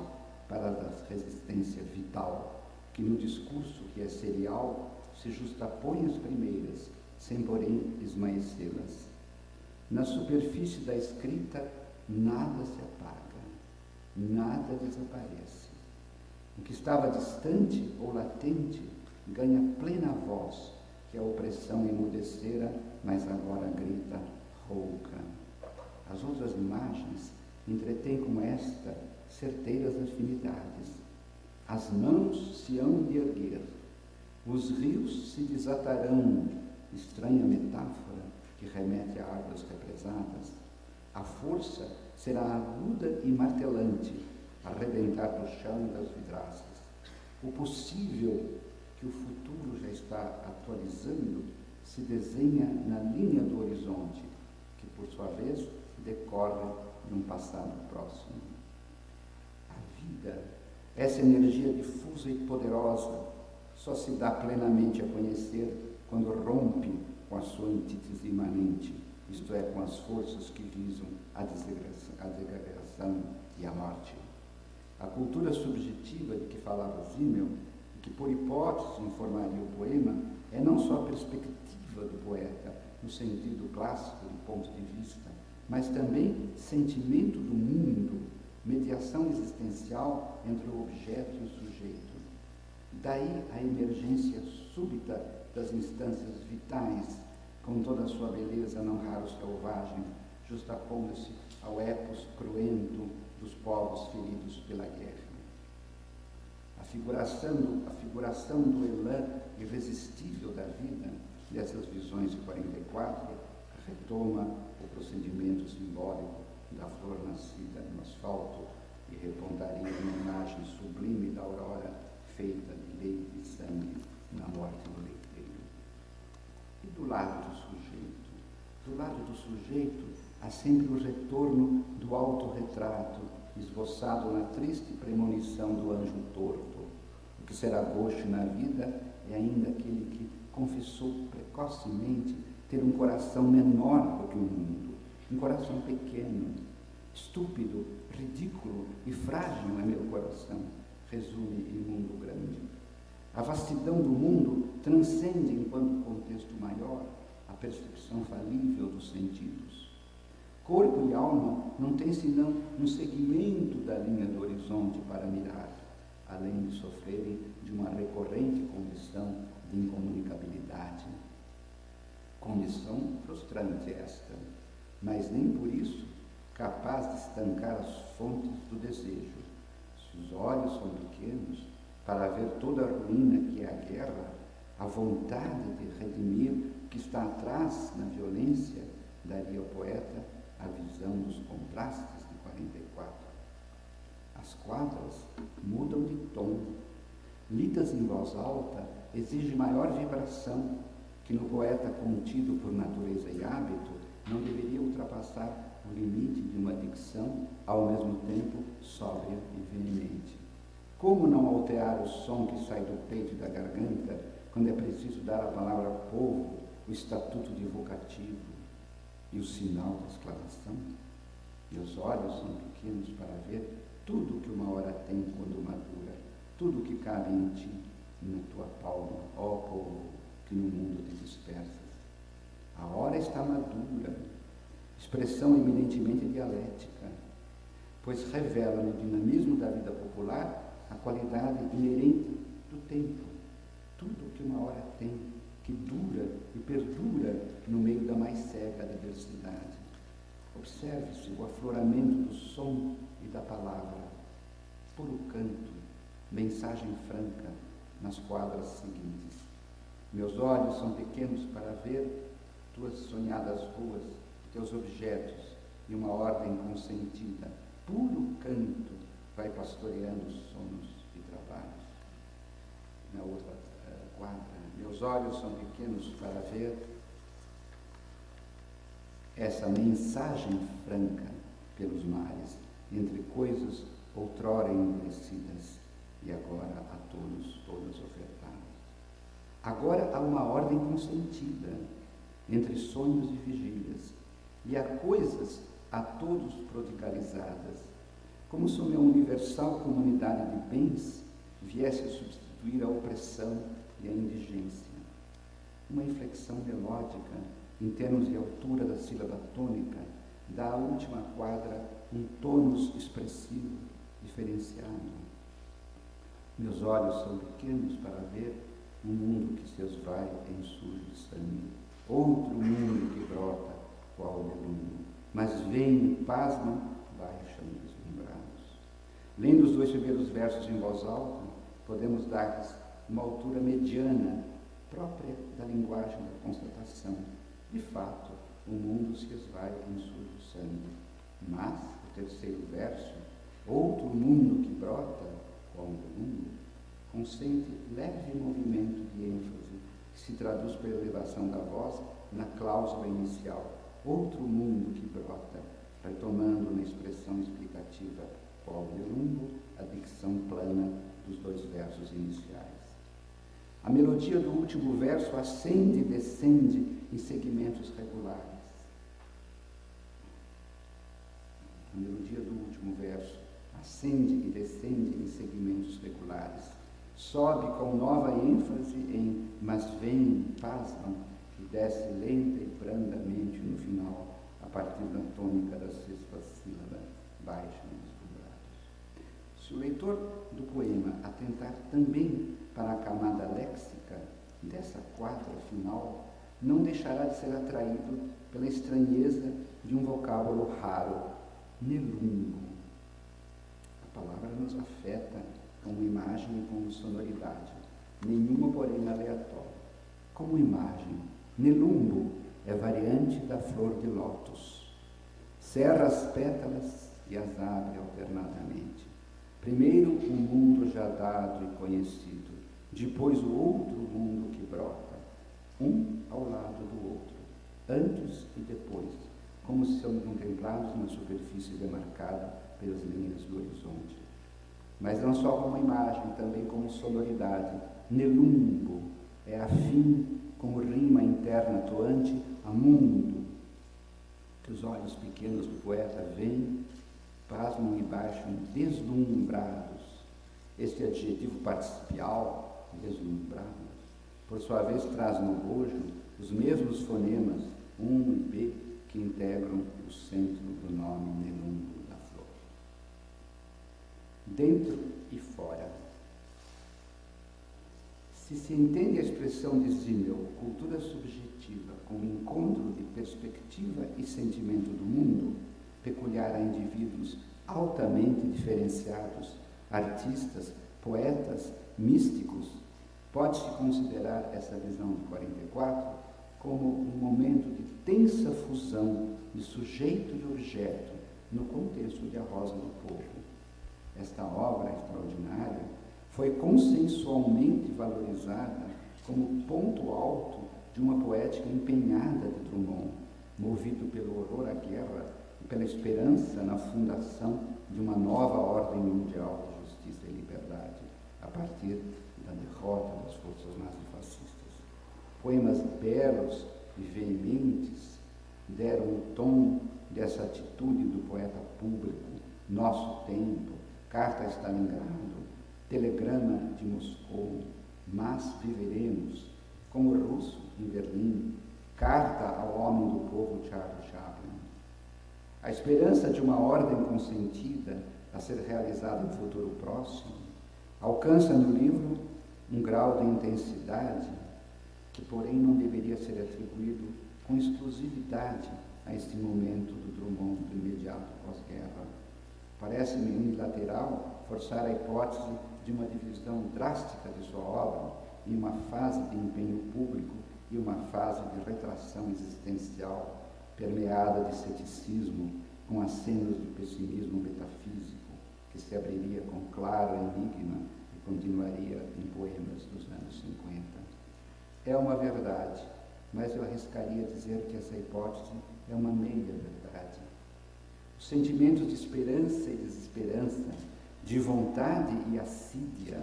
para a resistência vital, que no discurso que é serial se justapõe às primeiras, sem porém esmaecê-las. Na superfície da escrita, nada se apaga, nada desaparece. O que estava distante ou latente ganha plena voz, que a opressão emudecera, mas agora grita rouca. As outras imagens entretêm com esta certeiras afinidades. As mãos se hão de erguer, os rios se desatarão, estranha metáfora que remete a águas represadas. A força será aguda e martelante, arrebentar do chão e das vidraças. O possível que o futuro já está atualizando se desenha na linha do horizonte, que por sua vez decorre de um passado próximo. A vida, essa energia difusa e poderosa, só se dá plenamente a conhecer quando rompe com a sua antítese imanente, isto é, com as forças que visam a degradação e a morte. A cultura subjetiva de que falava Simmel, e que por hipótese informaria o poema, é não só a perspectiva do poeta, no sentido clássico do ponto de vista, mas também sentimento do mundo, mediação existencial entre o objeto e o sujeito. Daí a emergência súbita das instâncias vitais, com toda a sua beleza não raro selvagem, justapondo-se ao epos cruento dos povos feridos pela guerra. A figuração do elan irresistível da vida, dessas visões de 44, retoma o procedimento simbólico da flor nascida no asfalto e repontaria uma imagem sublime da aurora feita de leite e sangue na morte do leiteiro. E do lado do sujeito? Do lado do sujeito há sempre o retorno do autorretrato, esboçado na triste premonição do anjo torto. O que será gauche na vida é ainda aquele que confessou precocemente ter um coração menor do que o mundo, um coração pequeno, estúpido, ridículo e frágil é meu coração, resume em mundo grande. A vastidão do mundo transcende, enquanto contexto maior, a percepção falível dos sentidos. Corpo e alma não têm senão um segmento da linha do horizonte para mirar, além de sofrerem de uma recorrente condição de incomunicabilidade. Condição frustrante esta, mas nem por isso capaz de estancar as fontes do desejo. Se os olhos são pequenos, para ver toda a ruína que é a guerra, a vontade de redimir o que está atrás na violência, daria ao poeta a visão dos contrastes de 44. As quadras mudam de tom. Lidas em voz alta, exige maior vibração, que no poeta contido por natureza e hábito, não deveria ultrapassar o limite de uma dicção, ao mesmo tempo sóbria e veemente. Como não alterar o som que sai do peito e da garganta, quando é preciso dar à palavra povo o estatuto de vocativo e o sinal da exclamação? Meus olhos são pequenos para ver tudo que uma hora tem quando madura, tudo que cabe em ti, na tua palma, ó povo, que no mundo te dispersas. A hora está madura, expressão eminentemente dialética, pois revela no dinamismo da vida popular a qualidade inerente do tempo, tudo que uma hora tem, que dura e perdura no meio da mais cega diversidade. Observe-se o afloramento do som e da palavra, puro canto, mensagem franca nas quadras seguintes. Meus olhos são pequenos para ver tuas sonhadas ruas, teus objetos e uma ordem consentida. Puro canto vai pastoreando os sonos e trabalhos. Na outra quadra, meus olhos são pequenos para ver essa mensagem franca pelos mares, entre coisas outrora endurecidas e agora a todos, todas ofertadas. Agora há uma ordem consentida entre sonhos e vigílias, e há coisas a todos prodigalizadas, como se uma universal comunidade de bens viesse a substituir a opressão e a indigência. Uma inflexão melódica, em termos de altura da sílaba tônica, dá à última quadra um tônus expressivo diferenciado. Meus olhos são pequenos para ver um mundo que se esvai em sujo sangue, outro mundo que brota, qual belundo, mas vem e pasmam, baixam deslumbrados. Lendo os 2 primeiros versos em voz alta, podemos dar-lhes uma altura mediana, própria da linguagem da constatação. De fato, o mundo se esvai em sujo sangue. Mas, o 3º verso, outro mundo que brota, qual belundo, consente leve movimento de ênfase, que se traduz pela elevação da voz na cláusula inicial. Outro mundo que brota, retomando na expressão explicativa qual belundo, a dicção plana dos 2 versos iniciais. A melodia do último verso ascende e descende em segmentos regulares. A melodia do último verso ascende e descende em segmentos regulares. Sobe com nova ênfase em mas vem, pasmam, e desce lenta e brandamente no final, a partir da tônica da 6ª sílaba, baixam deslumbrados. Se o leitor do poema atentar também para a camada léxica dessa quadra final, não deixará de ser atraído pela estranheza de um vocábulo raro, nelungo. A palavra nos afeta como imagem e como sonoridade, nenhuma, porém, aleatória. Como imagem, nelumbo é variante da flor de lótus. Cerra as pétalas e as abre alternadamente. Primeiro o mundo já dado e conhecido, depois o outro mundo que brota, um ao lado do outro, antes e depois, como se são contemplados na superfície demarcada pelas linhas do horizonte. Mas não só como imagem, também como sonoridade. Nelumbo é afim, como rima interna atuante, a mundo, que os olhos pequenos do poeta veem, pasmam e baixam deslumbrados. Este adjetivo participial, deslumbrados, por sua vez traz no bojo os mesmos fonemas, um e b, que integram o centro do nome nelumbo da flor. Dentro e fora. Se se entende a expressão de Simmel, cultura subjetiva, como encontro de perspectiva e sentimento do mundo, peculiar a indivíduos altamente diferenciados, artistas, poetas, místicos, pode-se considerar essa visão de 44 como um momento de tensa fusão de sujeito e objeto no contexto de A Rosa do Povo. Esta obra extraordinária foi consensualmente valorizada como ponto alto de uma poética empenhada de Drummond, movido pelo horror à guerra e pela esperança na fundação de uma nova ordem mundial de justiça e liberdade, a partir da derrota das forças nazifascistas. Poemas belos e veementes deram o tom dessa atitude do poeta público, Nosso Tempo, Carta a Stalingrado, Telegrama de Moscou, Mas Viveremos, como o russo em Berlim, Carta ao Homem do Povo Charles Chaplin. A esperança de uma ordem consentida a ser realizada em futuro próximo alcança no livro um grau de intensidade que, porém, não deveria ser atribuído com exclusividade a este momento do Drummond do imediato pós-guerra. Parece-me unilateral forçar a hipótese de uma divisão drástica de sua obra em uma fase de empenho público e uma fase de retração existencial permeada de ceticismo, com acenos de pessimismo metafísico, que se abriria com claro enigma e continuaria em poemas dos anos 50. É uma verdade, mas eu arriscaria dizer que essa hipótese é uma meia-verdade. Os sentimentos de esperança e desesperança, de vontade e assídia,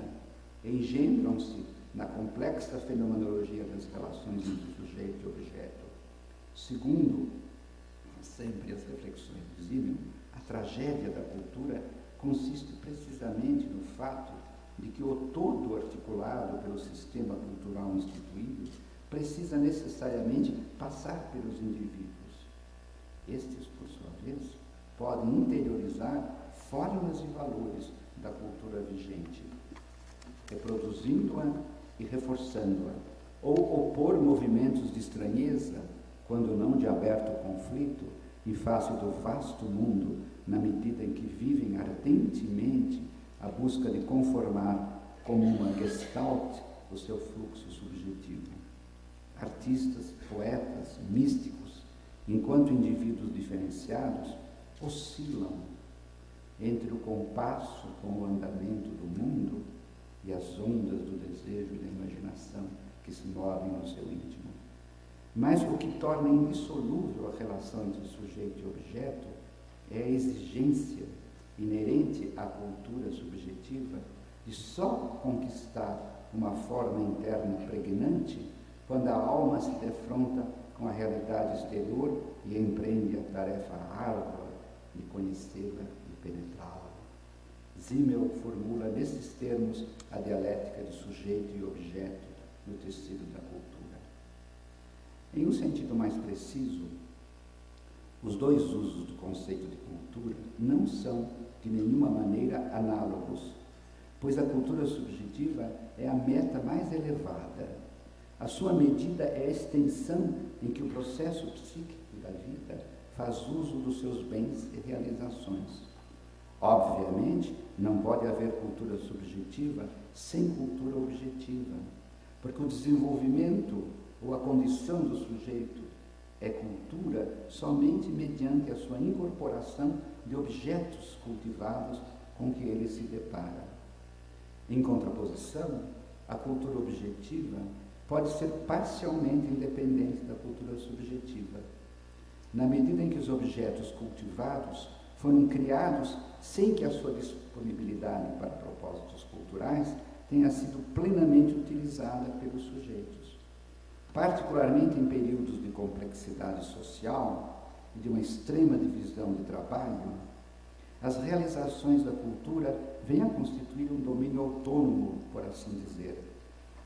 engendram-se na complexa fenomenologia das relações entre sujeito e objeto. Segundo, sempre as reflexões de Simmel, a tragédia da cultura consiste precisamente no fato de que o todo articulado pelo sistema cultural instituído precisa necessariamente passar pelos indivíduos. Estes, por sua vez, podem interiorizar formas e valores da cultura vigente, reproduzindo-a e reforçando-a, ou opor movimentos de estranheza, quando não de aberto conflito, em face do vasto mundo, na medida em que vivem ardentemente a busca de conformar como uma gestalt o seu fluxo subjetivo. Artistas, poetas, místicos, enquanto indivíduos diferenciados, oscilam entre o compasso com o andamento do mundo e as ondas do desejo e da imaginação que se movem no seu íntimo. Mas o que torna indissolúvel a relação entre sujeito e objeto é a exigência inerente à cultura subjetiva de só conquistar uma forma interna pregnante quando a alma se defronta com a realidade exterior e empreende a tarefa árdua de conhecê-la e penetrá-la. Simmel formula nesses termos a dialética de sujeito e objeto no tecido da cultura. Em um sentido mais preciso, os dois usos do conceito de cultura não são de nenhuma maneira análogos, pois a cultura subjetiva é a meta mais elevada. A sua medida é a extensão em que o processo psíquico da vida faz uso dos seus bens e realizações. Obviamente, não pode haver cultura subjetiva sem cultura objetiva, porque o desenvolvimento ou a condição do sujeito é cultura somente mediante a sua incorporação de objetos cultivados com que ele se depara. Em contraposição, a cultura objetiva pode ser parcialmente independente da cultura subjetiva, na medida em que os objetos cultivados foram criados sem que a sua disponibilidade para propósitos culturais tenha sido plenamente utilizada pelos sujeitos. Particularmente em períodos de complexidade social e de uma extrema divisão de trabalho, as realizações da cultura vêm a constituir um domínio autônomo, por assim dizer.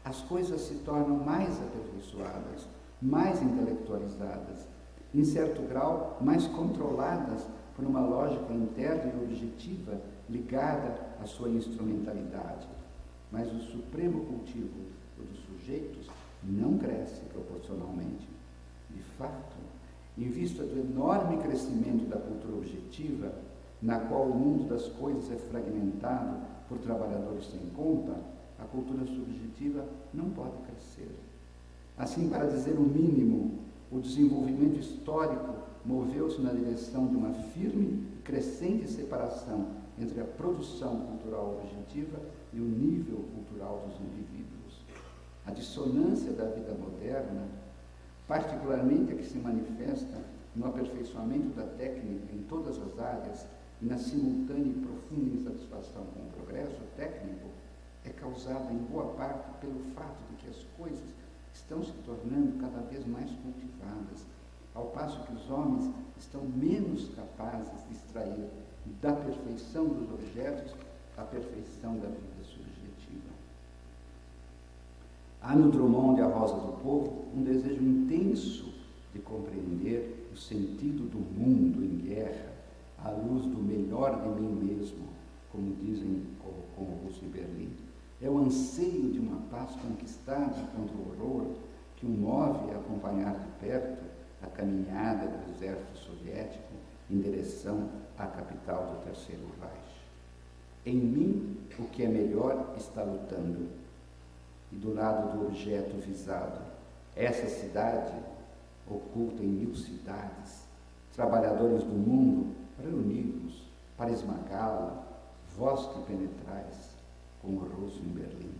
As coisas se tornam mais aperfeiçoadas, mais intelectualizadas, em certo grau, mais controladas por uma lógica interna e objetiva ligada à sua instrumentalidade. Mas o supremo cultivo dos sujeitos não cresce proporcionalmente. De fato, em vista do enorme crescimento da cultura objetiva, na qual o mundo das coisas é fragmentado por trabalhadores sem conta, a cultura subjetiva não pode crescer. Assim, para dizer o mínimo, o desenvolvimento histórico moveu-se na direção de uma firme e crescente separação entre a produção cultural objetiva e o nível cultural dos indivíduos. A dissonância da vida moderna, particularmente a que se manifesta no aperfeiçoamento da técnica em todas as áreas e na simultânea e profunda insatisfação com o progresso técnico, é causada em boa parte pelo fato de que as coisas estão se tornando cada vez mais cultivadas, ao passo que os homens estão menos capazes de extrair da perfeição dos objetos a perfeição da vida subjetiva. Há no Drummond de A Rosa do Povo um desejo intenso de compreender o sentido do mundo em guerra à luz do melhor de mim mesmo, como dizem com Russo e Berlim. É o anseio de uma paz conquistada contra o horror que o move a acompanhar de perto a caminhada do exército soviético em direção à capital do Terceiro Reich. Em mim, o que é melhor está lutando. E do lado do objeto visado, essa cidade, oculta em 1000 cidades, trabalhadores do mundo, reunidos para esmagá-la, vós que penetrais, como Russo em Berlim.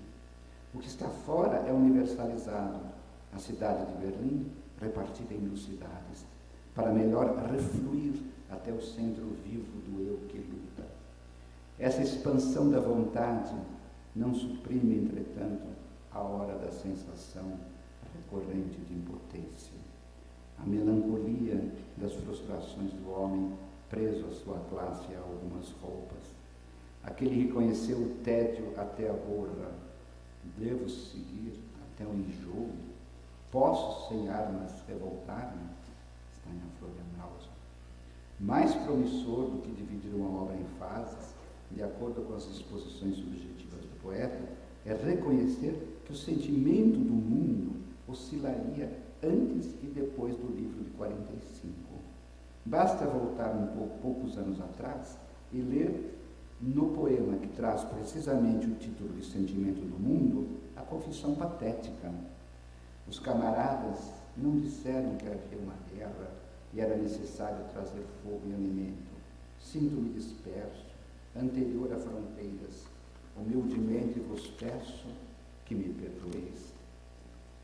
O que está fora é universalizado. A cidade de Berlim, repartida em 1000 cidades, para melhor refluir até o centro vivo do eu que luta. Essa expansão da vontade não suprime, entretanto, a hora da sensação recorrente de impotência, a melancolia das frustrações do homem preso à sua classe e a algumas roupas. Aquele reconheceu o tédio até a borra. Devo seguir até o enjoo? Posso, sem armas, revoltar-me? Está em A Flor da Náusea. Mais promissor do que dividir uma obra em fases, de acordo com as disposições subjetivas do poeta, é reconhecer que o sentimento do mundo oscilaria antes e depois do livro de 45. Basta voltar poucos anos atrás e ler no poema que traz precisamente o título de Sentimento do Mundo, a confissão patética. Os camaradas não disseram que havia uma guerra e era necessário trazer fogo e alimento. Sinto-me disperso, anterior a fronteiras. Humildemente vos peço que me perdoeis.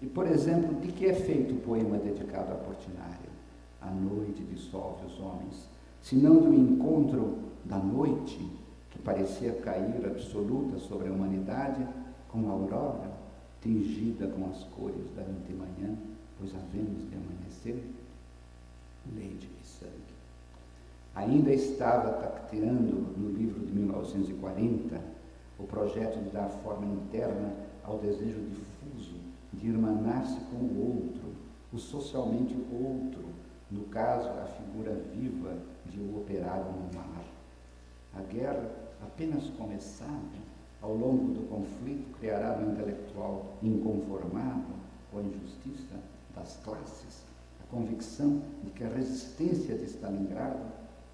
E, por exemplo, de que é feito o poema dedicado a Portinari? A noite dissolve os homens, senão do encontro da noite, que parecia cair absoluta sobre a humanidade, como a aurora, tingida com as cores da antemanhã, pois havemos de amanhecer, leite e sangue. Ainda estava tacteando no livro de 1940 o projeto de dar forma interna ao desejo difuso de irmanar-se com o outro, o socialmente outro, no caso, a figura viva de um operário no mar. A guerra, apenas começada, ao longo do conflito, criará no intelectual inconformado com a injustiça das classes a convicção de que a resistência de Stalingrado,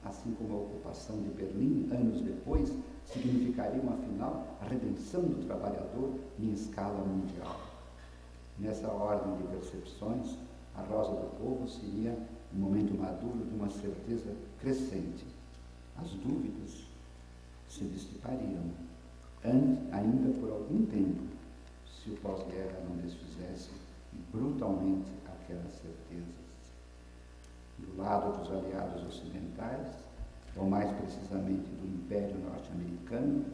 assim como a ocupação de Berlim, anos depois, significariam, afinal, a redenção do trabalhador em escala mundial. Nessa ordem de percepções, a Rosa do Povo seria o momento maduro de uma certeza crescente. As dúvidas se dissipariam, ainda por algum tempo, se o pós-guerra não desfizesse brutalmente aquelas certezas. Do lado dos aliados ocidentais, ou mais precisamente do Império Norte-Americano,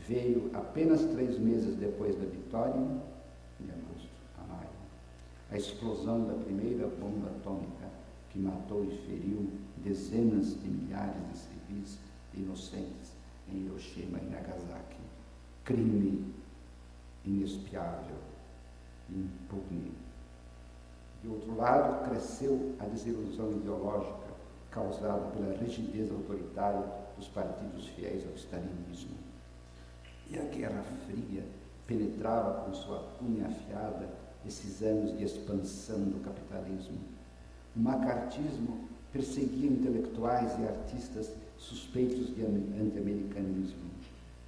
veio apenas 3 meses depois da vitória, de agosto a maio, a explosão da primeira bomba atômica que matou e feriu dezenas de milhares de civis inocentes em Hiroshima e Nagasaki. Crime inexpiável, impune. De outro lado, cresceu a desilusão ideológica causada pela rigidez autoritária dos partidos fiéis ao stalinismo. E a Guerra Fria penetrava com sua cunha afiada esses anos de expansão do capitalismo. O macartismo perseguia intelectuais e artistas suspeitos de anti-americanismo.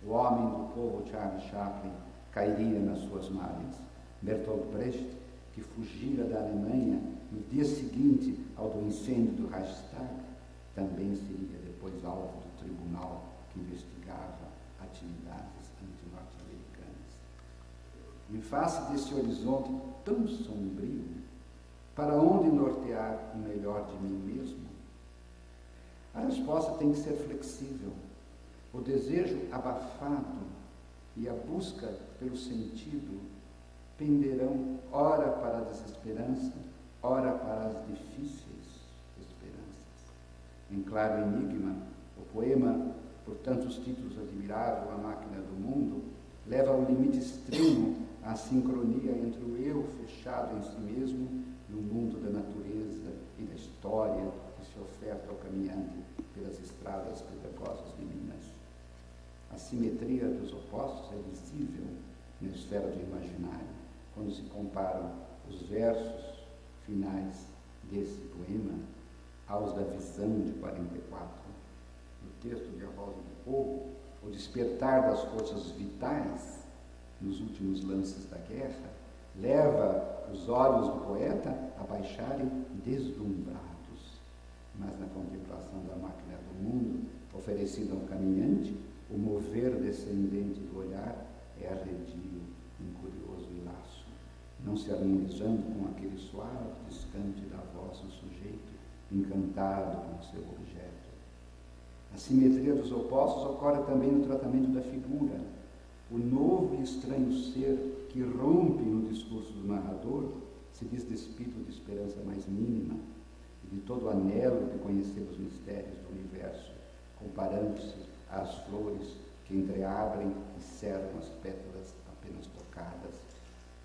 O homem do povo, Charles Chaplin, cairia nas suas malhas. Bertolt Brecht, que fugira da Alemanha no dia seguinte ao do incêndio do Reichstag, também seria depois alvo do tribunal que investigava atividades anti-norte-americanas. Em face desse horizonte tão sombrio, para onde nortear o melhor de mim mesmo? A resposta tem que ser flexível. O desejo abafado e a busca pelo sentido penderão ora para a desesperança, ora para as difíceis esperanças. Em claro enigma, o poema, por tantos títulos admirável, A Máquina do Mundo, leva ao limite extremo a sincronia entre o eu fechado em si mesmo e o mundo da natureza e da história que se oferta ao caminhante pelas estradas pedregosas de Minas. A simetria dos opostos é visível na esfera do imaginário, quando se comparam os versos finais desse poema aos da visão de 44. No texto de A Rosa do Povo, o despertar das forças vitais nos últimos lances da guerra leva os olhos do poeta a baixarem deslumbrados. Mas na contemplação da máquina do mundo, oferecida ao caminhante, o mover descendente do olhar é arredio, incurioso e laço, não se harmonizando com aquele suave descante da voz do sujeito, encantado com o seu objeto. A simetria dos opostos ocorre também no tratamento da figura. o novo e estranho ser que rompe no discurso do narrador se diz despido de esperança mais mínima e de todo o anelo de conhecer os mistérios do universo, comparando-se às flores que entreabrem e cerram as pétalas apenas tocadas.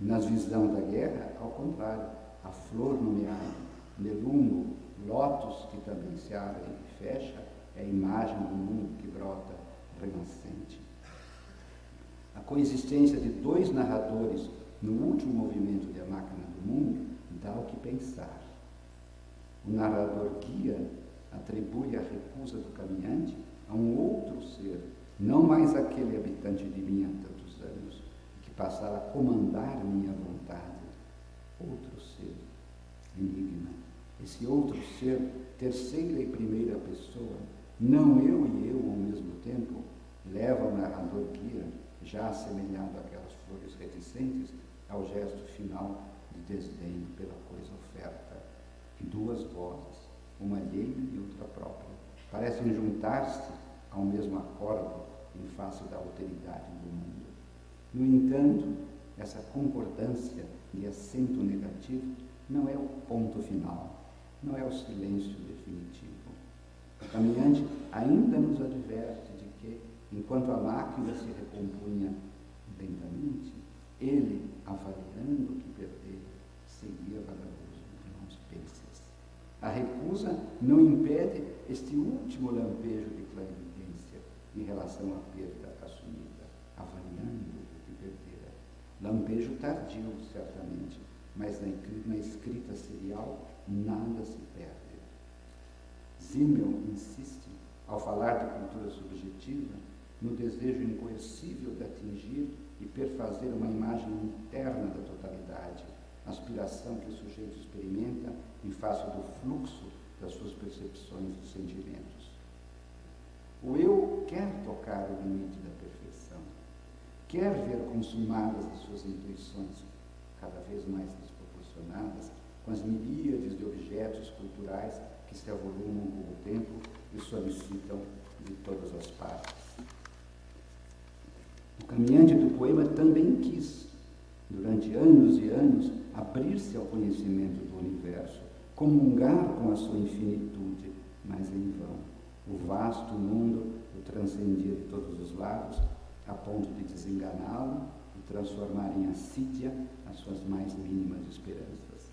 Na visão da guerra, ao contrário, a flor nomeada, melungo, lótus que também se abre e fecha, é a imagem do mundo que brota renascente. A coexistência de dois narradores no último movimento de A Máquina do Mundo dá o que pensar. O narrador guia atribui a recusa do caminhante a um outro ser, não mais aquele habitante de mim há tantos anos, que passara a comandar minha vontade. Outro ser, enigma. Esse outro ser, terceira e primeira pessoa, não eu e eu ao mesmo tempo, leva o narrador guia, já assemelhado àquelas flores reticentes, ao gesto final de desdém pela coisa oferta. Duas vozes, uma alheia e outra própria, parecem juntar-se ao mesmo acorde em face da alteridade do mundo. No entanto, essa concordância de acento negativo não é o ponto final, não é o silêncio definitivo. O caminhante ainda nos adverte de que, enquanto a máquina se recompunha lentamente, ele, avaliando o que perdeu, seguia vagaroso, irmãos, penses. A recusa não impede este último lampejo de clarividência em relação à perda assumida, avaliando o que perdera. Lampejo tardio, certamente, mas na escrita serial nada se perde. Zimmel insiste, ao falar de cultura subjetiva, no desejo incoercível de atingir e perfazer uma imagem interna da totalidade, aspiração que o sujeito experimenta em face do fluxo das suas percepções e sentimentos. O eu quer tocar o limite da perfeição, quer ver consumadas as suas intuições, cada vez mais desproporcionadas, com as miríades de objetos culturais que se avolumam com o tempo e solicitam de todas as partes. O caminhante do poema também quis, durante anos e anos, abrir-se ao conhecimento do universo, comungar com a sua infinitude, mas em vão. O vasto mundo o transcendia de todos os lados, a ponto de desenganá-lo e transformar em assídia as suas mais mínimas esperanças.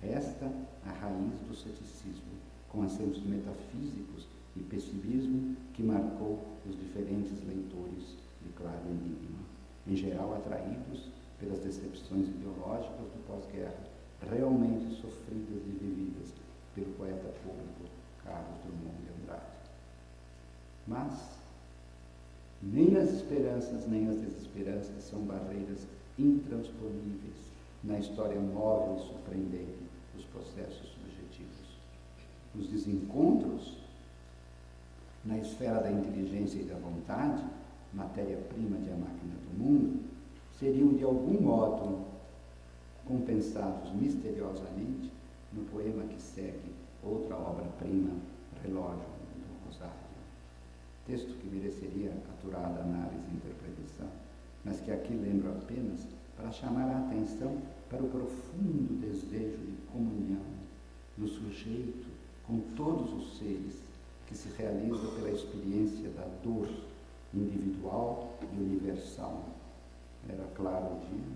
Esta a raiz do ceticismo, com acentos metafísicos e pessimismo que marcou os diferentes leitores de Claro Enigma, em geral atraídos pelas decepções ideológicas do pós-guerra, realmente sofridas e vividas pelo poeta público Carlos Drummond de Andrade. Mas nem as esperanças nem as desesperanças são barreiras intransponíveis na história móvel e surpreendente dos processos subjetivos. Os desencontros na esfera da inteligência e da vontade, matéria-prima de A Máquina do Mundo, seriam de algum modo compensados misteriosamente no poema que segue, outra obra-prima, Relógio do Rosário. Texto que mereceria aturada análise e interpretação, mas que aqui lembro apenas para chamar a atenção para o profundo desejo de comunhão do sujeito com todos os seres, que se realiza pela experiência da dor individual e universal. Era claro o dia,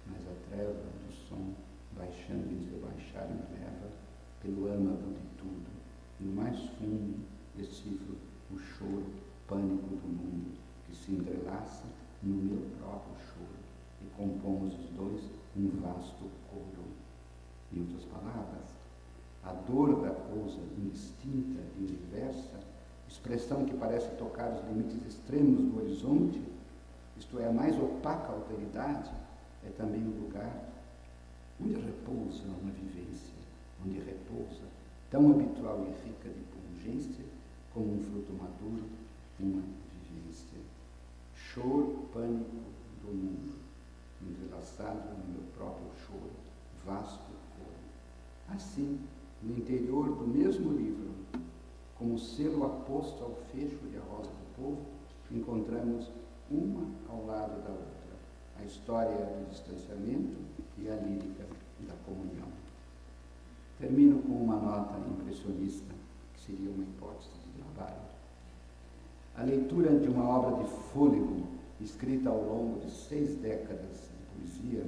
mas a treva do som, baixando em seu baixar, me leva pelo âmago de tudo. No mais fundo, decifro o choro, pânico do mundo, que se entrelaça no meu próprio choro, e compomos os dois um vasto coro. Em outras palavras, a dor da coisa indistinta e universa, expressão que parece tocar os limites extremos do horizonte, isto é, a mais opaca alteridade, é também o lugar onde repousa uma vivência, onde repousa, tão habitual e rica de pungência, como um fruto maduro, uma vivência. Choro, pânico do mundo, entrelaçado no meu próprio choro, vasto coro. Assim, no interior do mesmo livro, como selo aposto ao fecho de A Rosa do Povo, encontramos uma ao lado da outra, a história do distanciamento e a lírica da comunhão. Termino com uma nota impressionista, que seria uma hipótese de trabalho. A leitura de uma obra de fôlego, escrita ao longo de 6 décadas de poesia,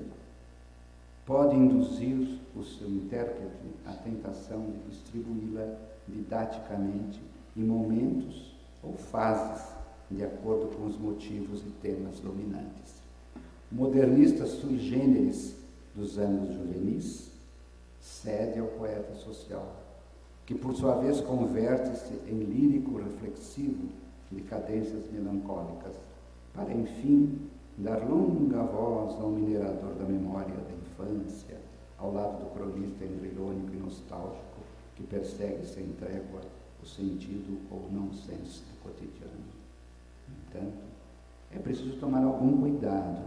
pode induzir o seu intérprete à tentação de distribuí-la didaticamente em momentos ou fases, de acordo com os motivos e temas dominantes. O modernista sui generis dos anos juvenis cede ao poeta social, que por sua vez converte-se em lírico reflexivo de cadências melancólicas, para enfim dar longa voz ao minerador da memória da infância, ao lado do cronista irônico e nostálgico, que persegue sem trégua o sentido ou não senso do cotidiano. No entanto, é preciso tomar algum cuidado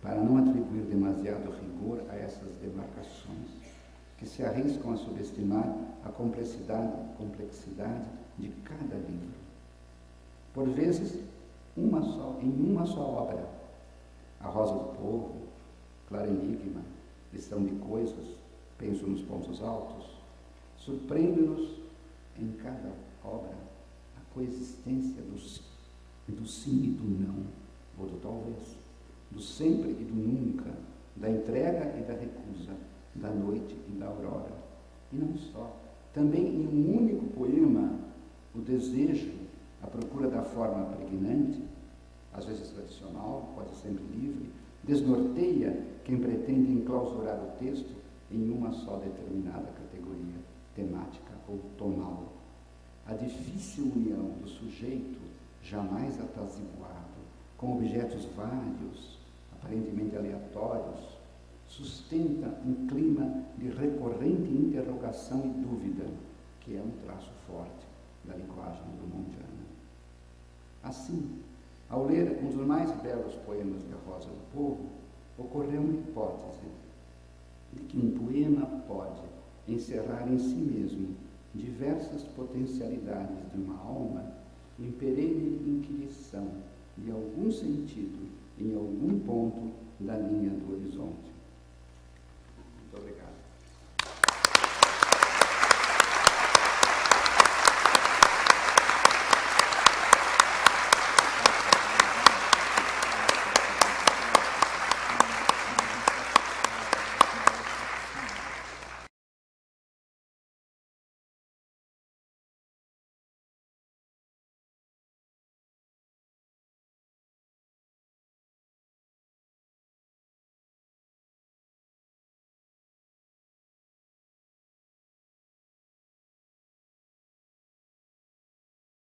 para não atribuir demasiado rigor a essas demarcações, que se arriscam a subestimar a complexidade de cada livro. Por vezes, em uma só obra, A Rosa do Povo, Claro Enigma, Lição de Coisas, Penso nos Pontos Altos, surpreende-nos em cada obra a coexistência do sim e do não, ou do talvez, do sempre e do nunca, da entrega e da recusa, da noite e da aurora. E não só, também em um único poema, o desejo, a procura da forma pregnante, às vezes tradicional, quase sempre livre, desnorteia quem pretende enclausurar o texto em uma só determinada categoria temática ou tonal. A difícil união do sujeito, jamais ataziguado, com objetos vários, aparentemente aleatórios, sustenta um clima de recorrente interrogação e dúvida, que é um traço forte da linguagem drummondiana. Assim, ao ler um dos mais belos poemas de A Rosa do Povo, ocorreu uma hipótese de que um poema pode encerrar em si mesmo diversas potencialidades de uma alma em perene inquirição de algum sentido em algum ponto da linha do horizonte. Muito obrigado.